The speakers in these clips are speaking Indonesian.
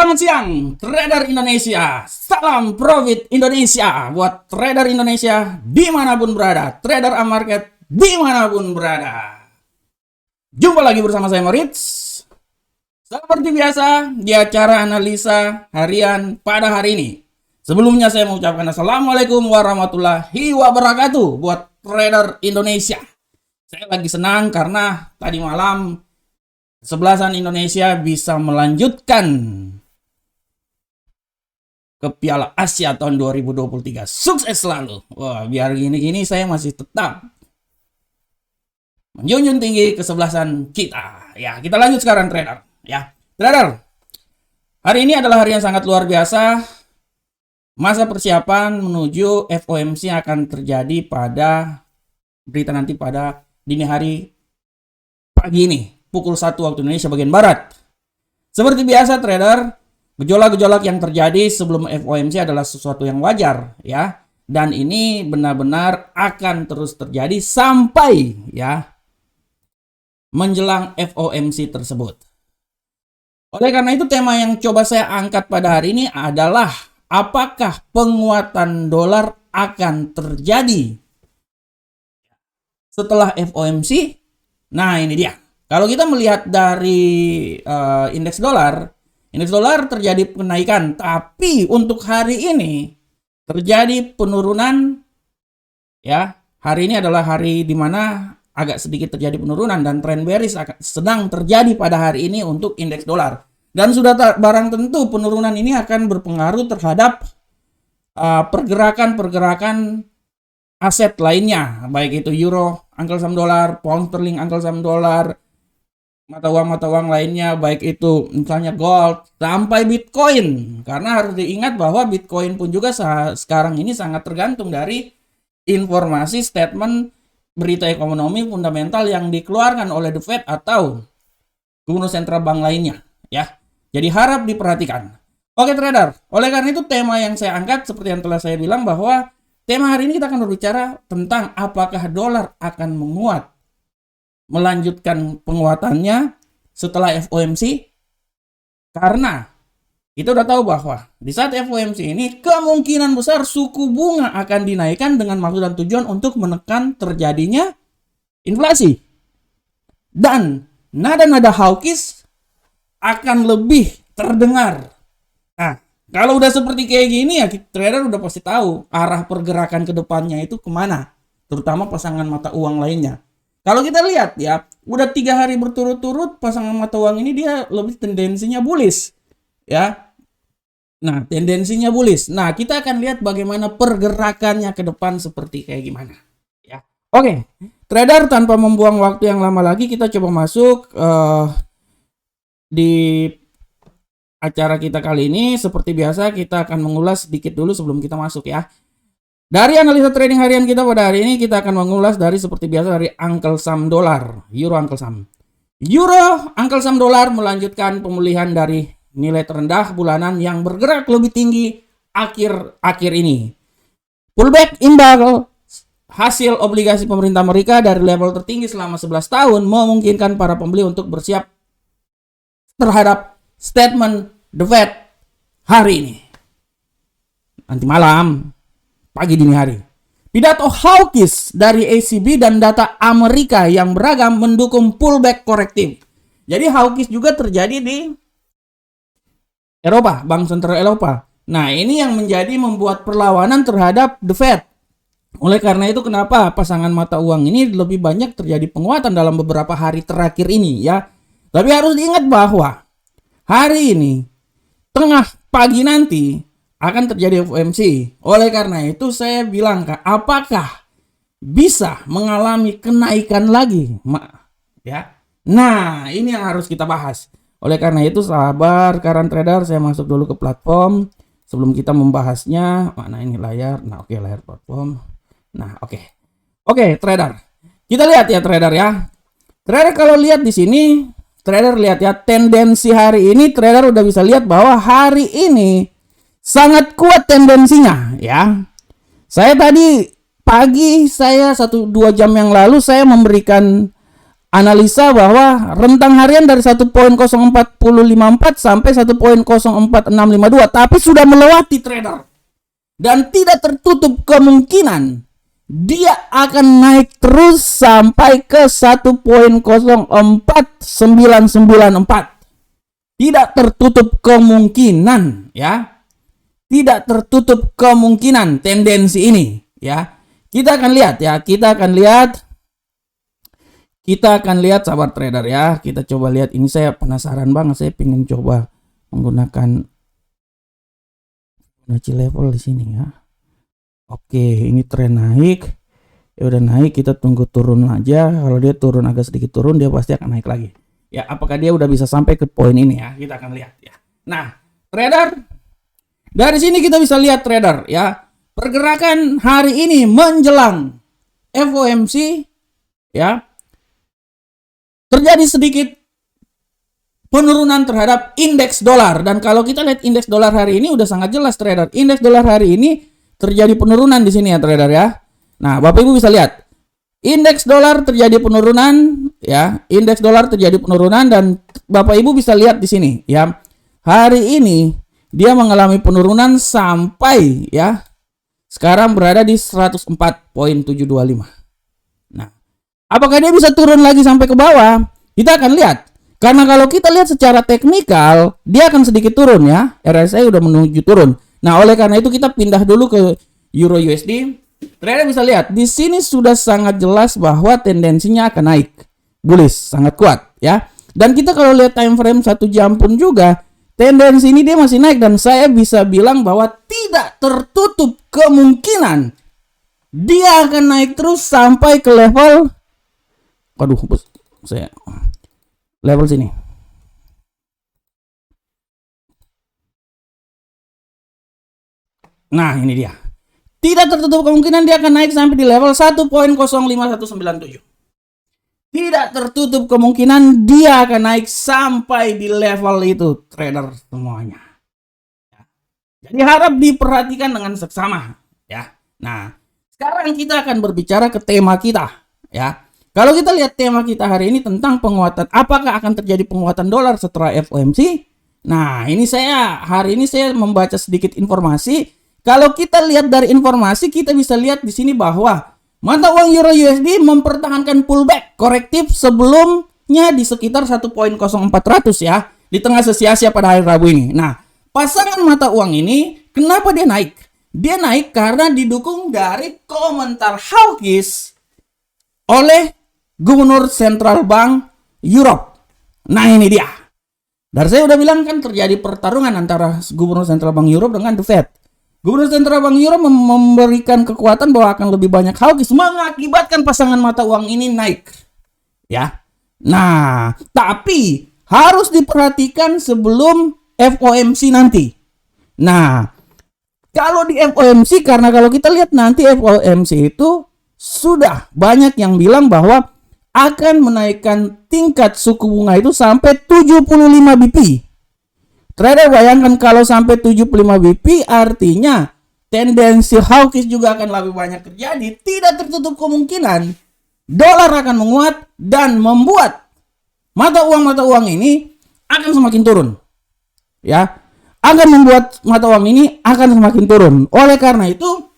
Selamat siang, trader Indonesia. Salam profit Indonesia buat trader Indonesia dimanapun berada, trader market dimanapun berada. Jumpa lagi bersama saya Moritz. Seperti biasa di acara analisa harian pada hari ini. Sebelumnya saya mengucapkan Assalamualaikum warahmatullahi wabarakatuh buat trader Indonesia. Saya lagi senang karena tadi malam kesebelasan Indonesia bisa melanjutkan ke Piala Asia tahun 2023. Sukses selalu. Wah, biar gini-gini saya masih tetap menjunjung tinggi kesebelasan kita. Ya, kita lanjut sekarang trader. Ya, trader. Hari ini adalah hari yang sangat luar biasa. Masa persiapan menuju FOMC akan terjadi pada berita nanti pada dini hari pagi ini. Pukul 1 waktu Indonesia bagian Barat. Seperti biasa trader, gejolak-gejolak yang terjadi sebelum FOMC adalah sesuatu yang wajar ya. Dan ini benar-benar akan terus terjadi sampai ya menjelang FOMC tersebut. Oleh karena itu tema yang coba saya angkat pada hari ini adalah apakah penguatan dolar akan terjadi setelah FOMC? Nah, ini dia. Kalau kita melihat dari indeks dolar terjadi kenaikan, tapi untuk hari ini terjadi penurunan. Ya, hari ini adalah hari di mana agak sedikit terjadi penurunan dan tren bearish sedang terjadi pada hari ini untuk indeks dolar. Dan sudah barang tentu penurunan ini akan berpengaruh terhadap pergerakan aset lainnya, baik itu euro, angkel saham dolar, pound sterling, angkel saham dolar, mata uang lainnya, baik itu misalnya gold sampai Bitcoin. Karena harus diingat bahwa Bitcoin pun juga sekarang ini sangat tergantung dari informasi statement berita ekonomi fundamental yang dikeluarkan oleh The Fed atau Gubernur Sentral Bank lainnya ya. Jadi harap diperhatikan. Oke trader, oleh karena itu tema yang saya angkat seperti yang telah saya bilang bahwa tema hari ini kita akan berbicara tentang apakah dolar akan menguat, melanjutkan penguatannya setelah FOMC. Karena kita udah tahu bahwa di saat FOMC ini kemungkinan besar suku bunga akan dinaikkan dengan maksud dan tujuan untuk menekan terjadinya inflasi. Dan nada-nada hawkish akan lebih terdengar. Nah, kalau udah seperti kayak gini ya trader udah pasti tahu arah pergerakan ke depannya itu kemana. Terutama pasangan mata uang lainnya. Kalau kita lihat ya, udah 3 hari berturut-turut pasangan mata uang ini dia lebih tendensinya bullish. Ya. Nah, tendensinya bullish. Nah, kita akan lihat bagaimana pergerakannya ke depan seperti kayak gimana. Ya. Oke, trader tanpa membuang waktu yang lama lagi kita coba masuk di acara kita kali ini. Seperti biasa kita akan mengulas sedikit dulu sebelum kita masuk ya. Dari analisa trading harian kita pada hari ini kita akan mengulas dari seperti biasa dari angkel saham dolar, euro angkel saham. Euro angkel saham dolar melanjutkan pemulihan dari nilai terendah bulanan yang bergerak lebih tinggi akhir ini. Pullback imbal hasil obligasi pemerintah Amerika dari level tertinggi selama 11 tahun memungkinkan para pembeli untuk bersiap terhadap statement The Fed hari ini. Nanti malam, pagi dini hari. Pidato hawkish dari ECB dan data Amerika yang beragam mendukung pullback korektif. Jadi hawkish juga terjadi di Eropa, Bank Sentral Eropa. Nah, ini yang membuat perlawanan terhadap The Fed. Oleh karena itu kenapa pasangan mata uang ini lebih banyak terjadi penguatan dalam beberapa hari terakhir ini ya. Tapi harus diingat bahwa hari ini tengah pagi nanti akan terjadi FOMC. Oleh karena itu saya bilang apakah bisa mengalami kenaikan lagi? Ya. Nah, ini yang harus kita bahas. Oleh karena itu sabar current trader, saya masuk dulu ke platform sebelum kita membahasnya. Mana ini layar? Nah, oke, layar platform. Nah, oke. Oke, trader. Kita lihat ya trader ya. Trader kalau lihat di sini, trader lihat ya tendensi hari ini trader udah bisa lihat bahwa hari ini sangat kuat tendensinya ya. Saya tadi pagi 1-2 jam yang lalu saya memberikan analisa bahwa rentang harian dari 1.0454 sampai 1.045652, tapi sudah melewati trader. Dan tidak tertutup kemungkinan dia akan naik terus sampai ke 1.04994. Tidak tertutup kemungkinan, ya. Tidak tertutup kemungkinan tendensi ini, ya. Kita akan lihat, ya. Kita akan lihat sahabat trader, ya. Kita coba lihat, ini saya penasaran banget, saya pengen coba menggunakan Fibonacci level di sini, ya. Oke, ini tren naik. Ya udah naik, kita tunggu turun aja. Kalau dia turun agak sedikit turun, dia pasti akan naik lagi. Ya, apakah dia udah bisa sampai ke poin ini, ya? Kita akan lihat, ya. Nah, trader, dari sini kita bisa lihat trader, ya. Pergerakan hari ini menjelang FOMC, ya. Terjadi sedikit penurunan terhadap indeks dolar, dan kalau kita lihat indeks dolar hari ini udah sangat jelas trader. Indeks dolar hari ini terjadi penurunan di sini, ya trader, ya. Nah, Bapak Ibu bisa lihat indeks dolar terjadi penurunan, ya. Indeks dolar terjadi penurunan, dan Bapak Ibu bisa lihat di sini, ya. Hari ini dia mengalami penurunan sampai, ya, sekarang berada di 104.725. Nah, apakah dia bisa turun lagi sampai ke bawah? Kita akan lihat. Karena kalau kita lihat secara teknikal, dia akan sedikit turun, ya. RSI udah menuju turun. Nah, oleh karena itu kita pindah dulu ke Euro USD. Trader bisa lihat, di sini sudah sangat jelas bahwa tendensinya akan naik. Bullish, sangat kuat, ya. Dan kita kalau lihat time frame 1 jam pun juga, tendensi ini dia masih naik, dan saya bisa bilang bahwa tidak tertutup kemungkinan dia akan naik terus sampai ke level, waduh, saya level sini. Nah, ini dia. Tidak tertutup kemungkinan dia akan naik sampai di level 1.05197. Tidak tertutup kemungkinan dia akan naik sampai di level itu, trader semuanya. Jadi harap diperhatikan dengan seksama, ya. Nah, sekarang kita akan berbicara ke tema kita, ya. Kalau kita lihat tema kita hari ini tentang penguatan, apakah akan terjadi penguatan dolar setelah FOMC? Nah, hari ini saya membaca sedikit informasi. Kalau kita lihat dari informasi, kita bisa lihat di sini bahwa mata uang Euro USD mempertahankan pullback korektif sebelumnya di sekitar 1.0400, ya, di tengah sesi Asia pada hari Rabu ini. Nah, pasangan mata uang ini kenapa dia naik? Dia naik karena didukung dari komentar hawkish oleh Gubernur Central Bank Europe. Nah, ini dia. Dari saya udah bilang kan terjadi pertarungan antara Gubernur Central Bank Europe dengan The Fed. Gubernur Central Bank Europe memberikan kekuatan bahwa akan lebih banyak hawkish, mengakibatkan pasangan mata uang ini naik, ya. Nah, tapi harus diperhatikan sebelum FOMC nanti. Nah, kalau di FOMC, karena kalau kita lihat nanti FOMC itu sudah banyak yang bilang bahwa akan menaikkan tingkat suku bunga itu sampai 75 BP. Trader bayangkan kalau sampai 75 BP, artinya tendensi hawkish juga akan lebih banyak terjadi. Tidak tertutup kemungkinan dolar akan menguat dan membuat mata uang ini akan semakin turun, ya. Akan membuat mata uang ini akan semakin turun. Oleh karena itu,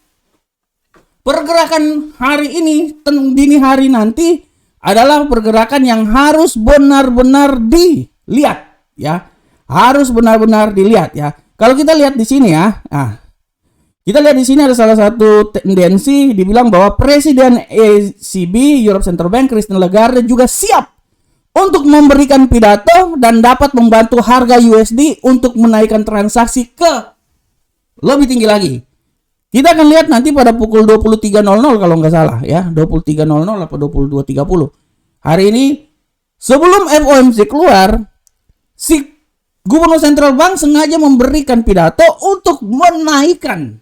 pergerakan hari ini, dini hari nanti adalah pergerakan yang harus benar-benar dilihat, ya. Harus benar-benar dilihat, ya. Kalau kita lihat di sini, ya. Nah, kita lihat di sini ada salah satu tendensi dibilang bahwa Presiden ECB Europe Central Bank Christine Lagarde juga siap untuk memberikan pidato dan dapat membantu harga USD untuk menaikkan transaksi ke lebih tinggi lagi. Kita akan lihat nanti pada pukul 23.00 kalau nggak salah, ya. 23.00 atau 22.30. Hari ini sebelum FOMC keluar, si Gubernur Central Bank sengaja memberikan pidato untuk menaikkan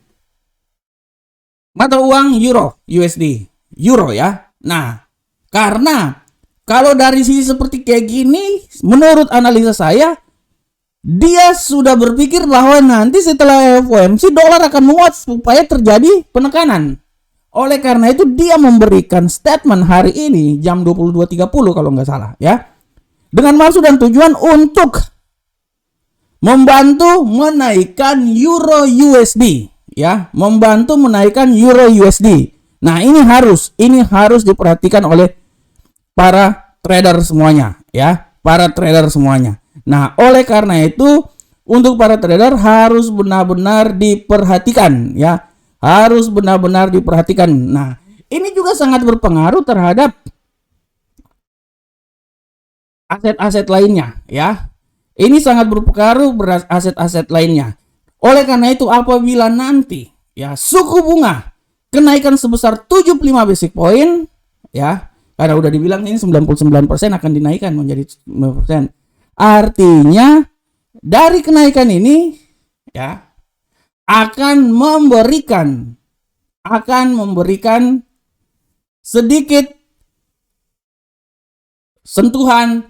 mata uang Euro USD. Euro, ya. Nah, karena kalau dari sisi seperti kayak gini, menurut analisa saya, dia sudah berpikir bahwa nanti setelah FOMC dolar akan menguat supaya terjadi penekanan. Oleh karena itu dia memberikan statement hari ini jam 22.30 kalau nggak salah ya. Dengan maksud dan tujuan untuk membantu menaikkan euro USD ya, membantu menaikkan euro USD. Nah, ini harus diperhatikan oleh para trader semuanya ya, para trader semuanya. Nah, oleh karena itu untuk para trader harus benar-benar diperhatikan ya, harus benar-benar diperhatikan. Nah, ini juga sangat berpengaruh terhadap aset-aset lainnya ya. Ini sangat berpengaruh aset-aset lainnya. Oleh karena itu apabila nanti ya suku bunga kenaikan sebesar 75 basic point ya, karena udah dibilang ini 99% akan dinaikkan menjadi 9%. Artinya dari kenaikan ini ya akan memberikan sedikit sentuhan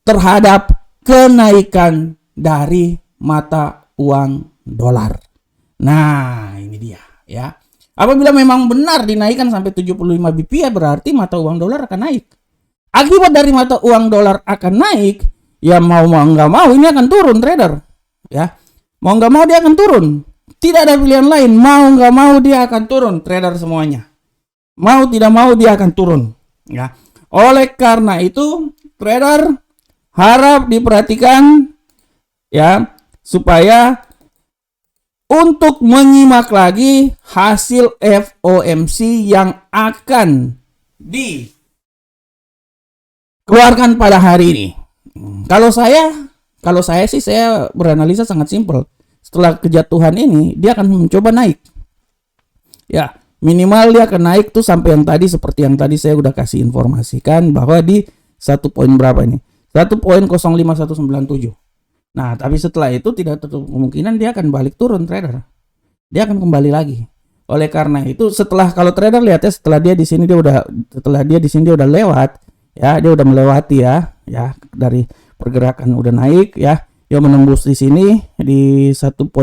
terhadap kenaikan dari mata uang dolar. Nah, ini dia ya. Apabila memang benar dinaikkan sampai 75 BP ya berarti mata uang dolar akan naik. Akibat dari mata uang dolar akan naik, ya mau nggak mau ini akan turun trader. Ya, mau nggak mau dia akan turun. Tidak ada pilihan lain. Mau nggak mau dia akan turun trader semuanya. Mau tidak mau dia akan turun. Ya, oleh karena itu trader harap diperhatikan ya supaya untuk menyimak lagi hasil FOMC yang akan dikeluarkan pada hari ini. Kalau saya sih saya beranalisa sangat simpel. Setelah kejatuhan ini dia akan mencoba naik. Ya, minimal dia akan naik tuh sampai yang tadi, seperti yang tadi saya udah kasih informasikan bahwa di 1 poin berapa ini? 1.05197. Nah, tapi setelah itu tidak tertutup kemungkinan dia akan balik turun trader. Dia akan kembali lagi. Oleh karena itu kalau trader lihat ya setelah dia di sini dia udah lewat ya, dia udah melewati ya dari pergerakan udah naik ya. Dia menembus di sini di 1.04.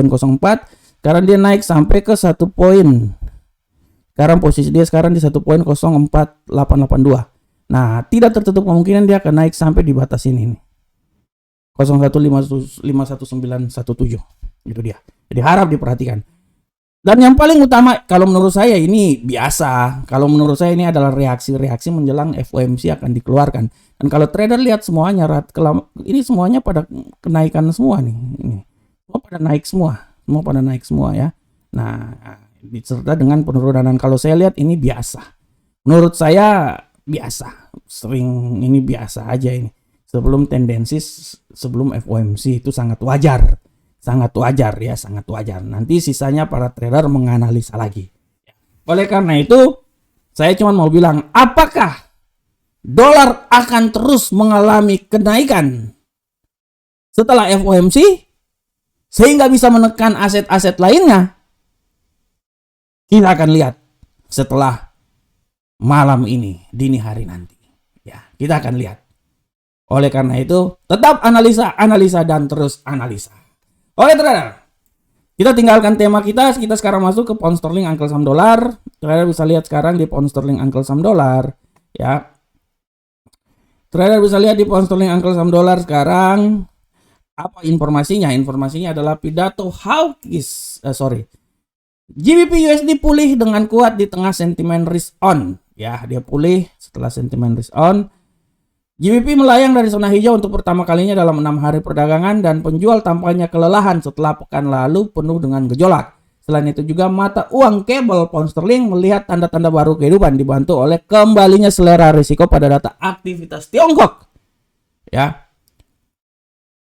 Sekarang dia naik sampai ke 1 poin. Sekarang posisi dia sekarang di 1.04882. Nah, tidak tertutup kemungkinan dia akan naik sampai di batas ini nih. 015197. Itu dia. Jadi harap diperhatikan. Dan yang paling utama kalau menurut saya ini biasa. Kalau menurut saya ini adalah reaksi-reaksi menjelang FOMC akan dikeluarkan. Dan kalau trader lihat semuanya ini semuanya pada kenaikan semua nih. Ini. Semua pada naik semua. Semua pada naik semua ya. Nah, diserta dengan penurunan. Dan kalau saya lihat ini biasa. Menurut saya biasa, sering ini biasa aja ini. Sebelum FOMC itu sangat wajar ya, sangat wajar. Nanti sisanya para trader menganalisa lagi. Oleh karena itu, saya cuma mau bilang, apakah dolar akan terus mengalami kenaikan setelah FOMC sehingga bisa menekan aset-aset lainnya? Kita akan lihat setelah malam ini, dini hari nanti. Ya, kita akan lihat. Oleh karena itu, tetap analisa dan terus analisa. Oke trader, kita tinggalkan tema kita sekarang masuk ke pound sterling Uncle Sam dolar. Trader bisa lihat sekarang di pound sterling Uncle Sam dolar. Ya, trader bisa lihat di pound sterling Uncle Sam dolar sekarang. Apa informasinya? Informasinya adalah pidato GBP USD pulih dengan kuat di tengah sentimen risk on. Ya, dia pulih setelah sentimen risk on. GBP melayang dari zona hijau untuk pertama kalinya dalam 6 hari perdagangan dan penjual tampaknya kelelahan setelah pekan lalu penuh dengan gejolak. Selain itu juga mata uang kabel pound sterling melihat tanda-tanda baru kehidupan dibantu oleh kembalinya selera risiko pada data aktivitas Tiongkok. Ya.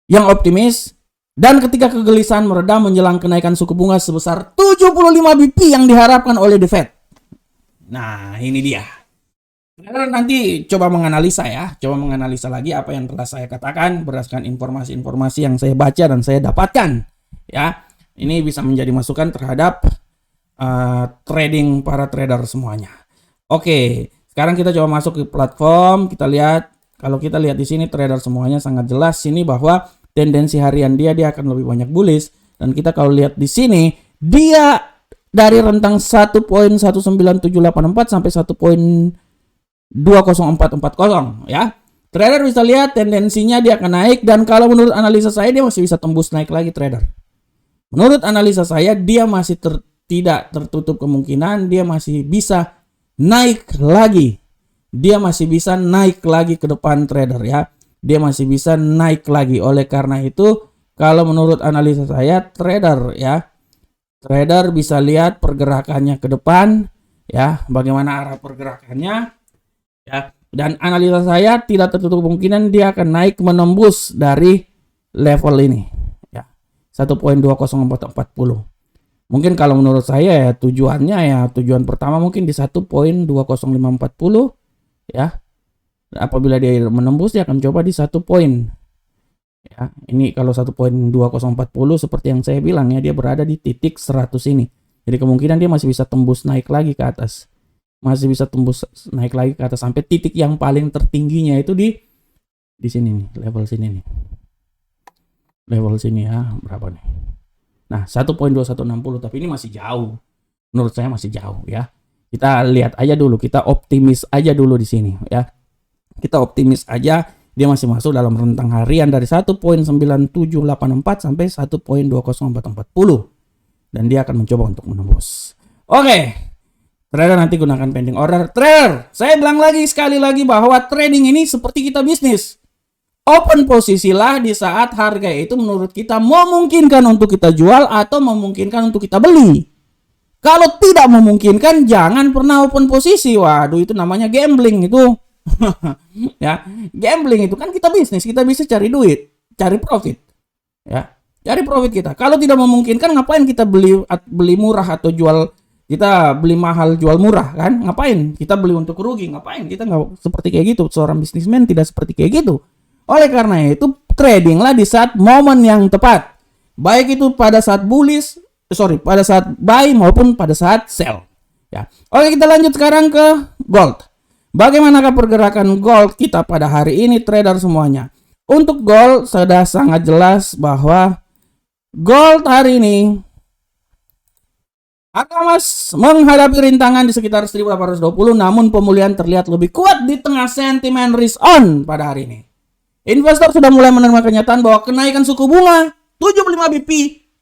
Yang optimis dan ketika kegelisahan meredam menjelang kenaikan suku bunga sebesar 75 BP yang diharapkan oleh The Fed. Nah, ini dia. Nanti coba menganalisa lagi apa yang telah saya katakan berdasarkan informasi-informasi yang saya baca dan saya dapatkan. Ya, ini bisa menjadi masukan terhadap trading para trader semuanya. Oke, sekarang kita coba masuk ke platform. Kita lihat, kalau kita lihat di sini trader semuanya sangat jelas sini bahwa tendensi harian dia akan lebih banyak bullish. Dan kita kalau lihat di sini dia dari rentang 1.19784 sampai 1.20440 ya. Trader bisa lihat tendensinya dia akan naik, dan kalau menurut analisa saya dia masih bisa tembus naik lagi trader. Menurut analisa saya dia masih tidak tertutup kemungkinan dia masih bisa naik lagi. Dia masih bisa naik lagi ke depan trader ya. Dia masih bisa naik lagi. Oleh karena itu kalau menurut analisa saya trader ya, trader bisa lihat pergerakannya ke depan ya, bagaimana arah pergerakannya ya. Dan analisa saya tidak tertutup kemungkinan dia akan naik menembus dari level ini ya, 1.20440. Mungkin kalau menurut saya ya tujuannya ya, tujuan pertama mungkin di 1.20540 ya. Apabila dia menembus dia akan coba di 1 poin. Ya, ini kalau 1.2040 seperti yang saya bilang ya, dia berada di titik 100 ini. Jadi kemungkinan dia masih bisa tembus naik lagi ke atas. Masih bisa tembus naik lagi ke atas sampai titik yang paling tertingginya itu di sini nih, level sini nih. Level sini ya, berapa nih? Nah, 1.2160, tapi ini masih jauh. Menurut saya masih jauh ya. Kita lihat aja dulu, kita optimis aja dulu di sini ya. Kita optimis aja dia masih masuk dalam rentang harian dari 1.9784 sampai 1.20440 dan dia akan mencoba untuk menembus. Oke. Trader nanti gunakan pending order. Trader, saya bilang lagi sekali lagi bahwa trading ini seperti kita bisnis. Open posisilah di saat harga itu menurut kita memungkinkan untuk kita jual atau memungkinkan untuk kita beli. Kalau tidak memungkinkan, jangan pernah open posisi. Waduh, itu namanya gambling itu. Ya, gambling itu kan kita bisnis cari duit, cari profit. Ya, cari profit kita. Kalau tidak memungkinkan, ngapain kita beli murah atau jual? Kita beli mahal jual murah kan? Ngapain? Kita beli untuk rugi. Ngapain? Kita nggak seperti kayak gitu. Seorang bisnismen tidak seperti kayak gitu. Oleh karena itu, tradinglah di saat momen yang tepat. Baik itu pada saat pada saat buy maupun pada saat sell. Ya. Oke, kita lanjut sekarang ke gold. Bagaimanakah pergerakan gold kita pada hari ini trader semuanya? Untuk gold sudah sangat jelas bahwa gold hari ini harga emas menghadapi rintangan di sekitar 1820, namun pemulihan terlihat lebih kuat di tengah sentimen risk on pada hari ini. Investor sudah mulai menerima kenyataan bahwa kenaikan suku bunga 75 BP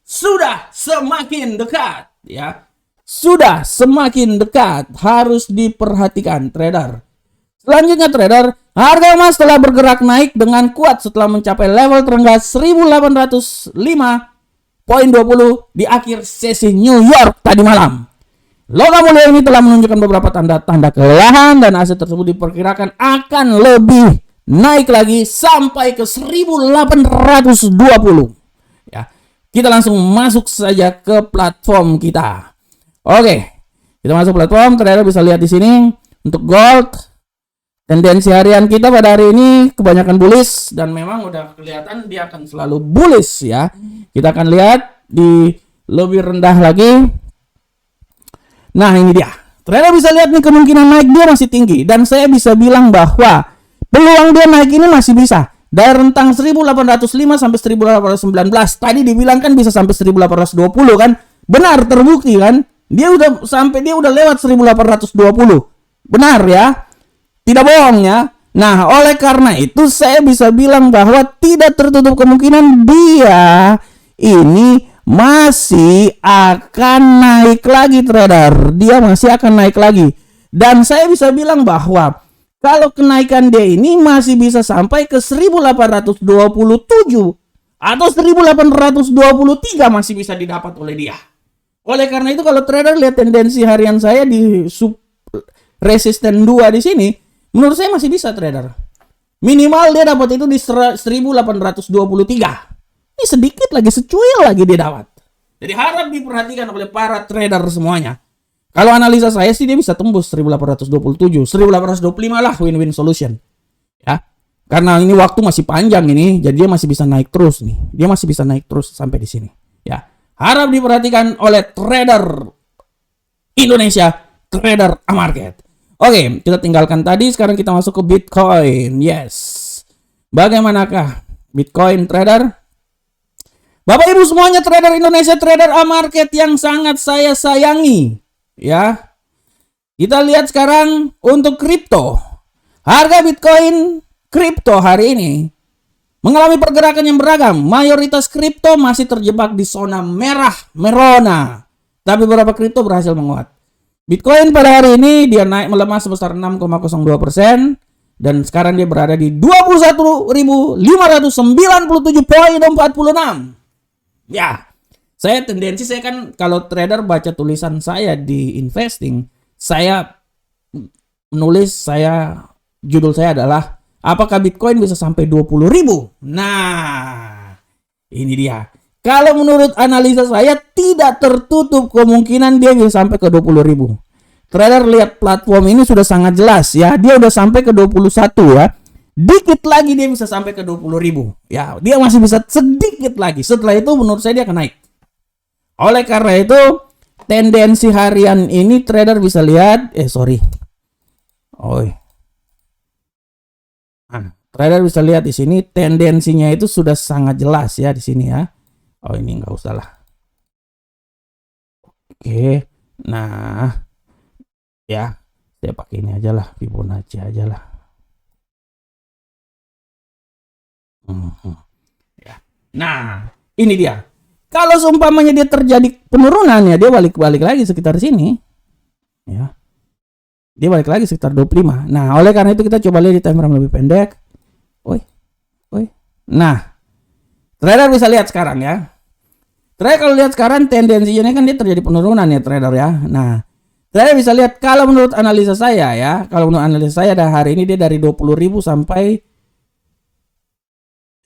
sudah semakin dekat ya. Sudah semakin dekat, harus diperhatikan trader. Selanjutnya trader, harga emas telah bergerak naik dengan kuat setelah mencapai level terendah 1805.20 di akhir sesi New York tadi malam. Logam mulia ini telah menunjukkan beberapa tanda-tanda kelelahan dan aset tersebut diperkirakan akan lebih naik lagi sampai ke 1820. Ya, kita langsung masuk saja ke platform kita. Oke, kita masuk platform. Trader bisa lihat di sini untuk gold. Tendensi harian kita pada hari ini kebanyakan bullish dan memang udah kelihatan dia akan selalu bullish ya. Kita akan lihat di lebih rendah lagi. Nah, ini dia. Trader bisa lihat nih kemungkinan naik dia masih tinggi dan saya bisa bilang bahwa peluang dia naik ini masih bisa. Dari rentang 1805 sampai 1819. Tadi dibilang kan bisa sampai 1820 kan? Benar, terbukti kan? Dia udah lewat 1820. Benar ya? Tidak bohong ya. Nah, oleh karena itu saya bisa bilang bahwa tidak tertutup kemungkinan dia ini masih akan naik lagi trader. Dia masih akan naik lagi. Dan saya bisa bilang bahwa kalau kenaikan dia ini masih bisa sampai ke 1827 atau 1823 masih bisa didapat oleh dia. Oleh karena itu kalau trader lihat tendensi harian saya di resisten 2 di sini, menurut saya masih bisa trader. Minimal dia dapat itu di 1823. Ini sedikit lagi, secuil lagi dia dapat. Jadi harap diperhatikan oleh para trader semuanya. Kalau analisa saya sih dia bisa tembus 1827, 1825 lah win-win solution. Ya. Karena ini waktu masih panjang ini, jadi dia masih bisa naik terus nih. Dia masih bisa naik terus sampai di sini. Ya. Harap diperhatikan oleh trader Indonesia, trader Amarket. Oke, kita tinggalkan tadi, sekarang kita masuk ke Bitcoin. Yes. Bagaimanakah Bitcoin trader? Bapak Ibu semuanya, trader Indonesia, trader A-Market yang sangat saya sayangi, ya. Kita lihat sekarang untuk kripto. Harga Bitcoin kripto hari ini mengalami pergerakan yang beragam. Mayoritas kripto masih terjebak di zona merah merona, tapi beberapa kripto berhasil menguat. Bitcoin pada hari ini dia naik melemah sebesar 6,02% dan sekarang dia berada di 21.597,46. Ya, saya kan kalau trader baca tulisan saya di investing, saya menulis judul saya adalah apakah Bitcoin bisa sampai 20.000? Nah, ini dia. Kalau menurut analisa saya tidak tertutup kemungkinan dia bisa sampai ke 20.000. Trader lihat platform ini sudah sangat jelas ya. Dia udah sampai ke 21 ya. Dikit lagi dia bisa sampai ke 20.000. Ya, dia masih bisa sedikit lagi. Setelah itu menurut saya dia akan naik. Oleh karena itu, tendensi harian ini trader bisa lihat, trader bisa lihat di sini tendensinya itu sudah sangat jelas ya di sini ya. Oh, ini nggak usah lah. Oke, nah ya saya pakai ini aja lah, Fibonacci aja lah. Ya. Nah, ini dia. Kalau seumpamanya dia terjadi penurunan ya, dia balik lagi sekitar sini. Ya. Dia balik lagi sekitar 25. Nah, oleh karena itu kita coba lihat di time frame lebih pendek. Nah, trader bisa lihat sekarang ya. Trader kalau lihat sekarang tendensinya kan dia terjadi penurunan ya trader ya. Nah, trader bisa lihat kalau menurut analisa saya ya, dah hari ini dia dari 20.000 sampai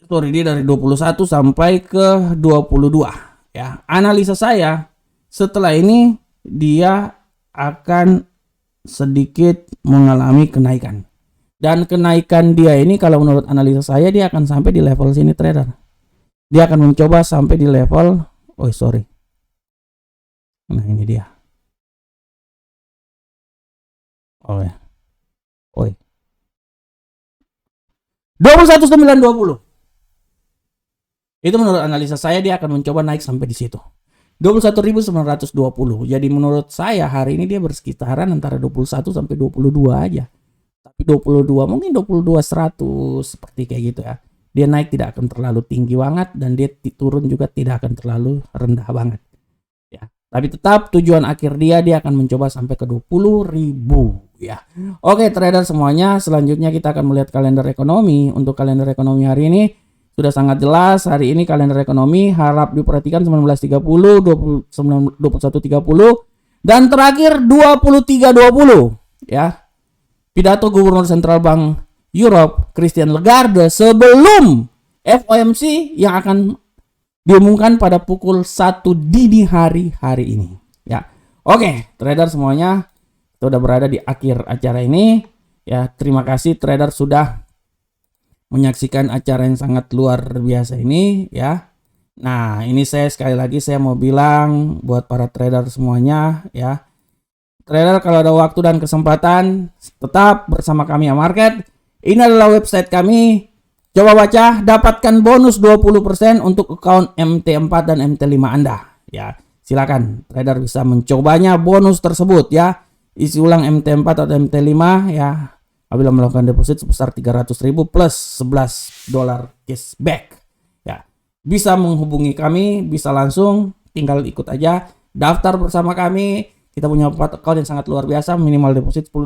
dia dari 21 sampai ke 22 ya. Analisa saya setelah ini dia akan sedikit mengalami kenaikan. Dan kenaikan dia ini kalau menurut analisa saya dia akan sampai di level sini trader. Dia akan mencoba sampai di level Nah, ini dia. 21.920. Itu menurut analisa saya dia akan mencoba naik sampai di situ. 21.920. Jadi menurut saya hari ini dia bersekitaran antara 21 sampai 22 aja. Tapi 22 mungkin 22.100 seperti kayak gitu ya. Dia naik tidak akan terlalu tinggi banget dan dia turun juga tidak akan terlalu rendah banget. Ya. Tapi tetap tujuan akhir dia akan mencoba sampai ke 20.000 ya. Oke, trader semuanya, selanjutnya kita akan melihat kalender ekonomi. Untuk kalender ekonomi hari ini sudah sangat jelas. Hari ini kalender ekonomi harap diperhatikan 19.30, 21.30 dan terakhir 23.20 ya. Pidato Gubernur Sentral Bank Europe Christine Lagarde sebelum FOMC yang akan diumumkan pada pukul 1 dini hari ini ya. Oke, trader semuanya, kita udah berada di akhir acara ini ya. Terima kasih trader sudah menyaksikan acara yang sangat luar biasa ini ya. Nah, ini saya sekali lagi saya mau bilang buat para trader semuanya ya. Trader kalau ada waktu dan kesempatan tetap bersama kami A-Market. Ini adalah website kami. Coba baca, dapatkan bonus 20% untuk account MT4 dan MT5 Anda. Ya, silakan trader bisa mencobanya bonus tersebut ya. Isi ulang MT4 atau MT5 ya. Apabila melakukan deposit sebesar 300.000 plus $11 cashback. Ya, bisa menghubungi kami, bisa langsung tinggal ikut aja daftar bersama kami. Kita punya account yang sangat luar biasa, minimal deposit $10.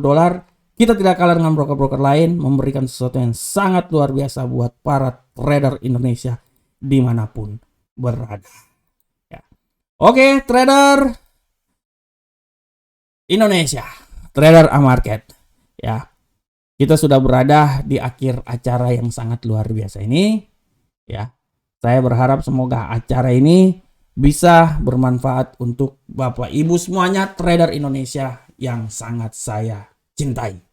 Kita tidak kalah dengan broker-broker lain, memberikan sesuatu yang sangat luar biasa buat para trader Indonesia dimanapun berada. Ya. Oke, trader Indonesia, trader A-Market. Ya, kita sudah berada di akhir acara yang sangat luar biasa ini. Ya, saya berharap semoga acara ini bisa bermanfaat untuk Bapak Ibu semuanya trader Indonesia yang sangat saya cintai.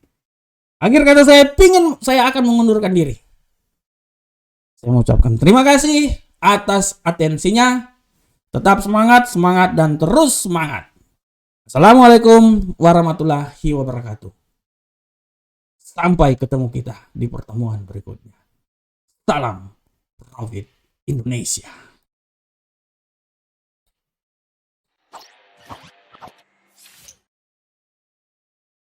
Akhir kata saya akan mengundurkan diri. Saya mengucapkan terima kasih atas atensinya. Tetap semangat, dan terus semangat. Assalamualaikum warahmatullahi wabarakatuh. Sampai ketemu kita di pertemuan berikutnya. Salam Profit Indonesia.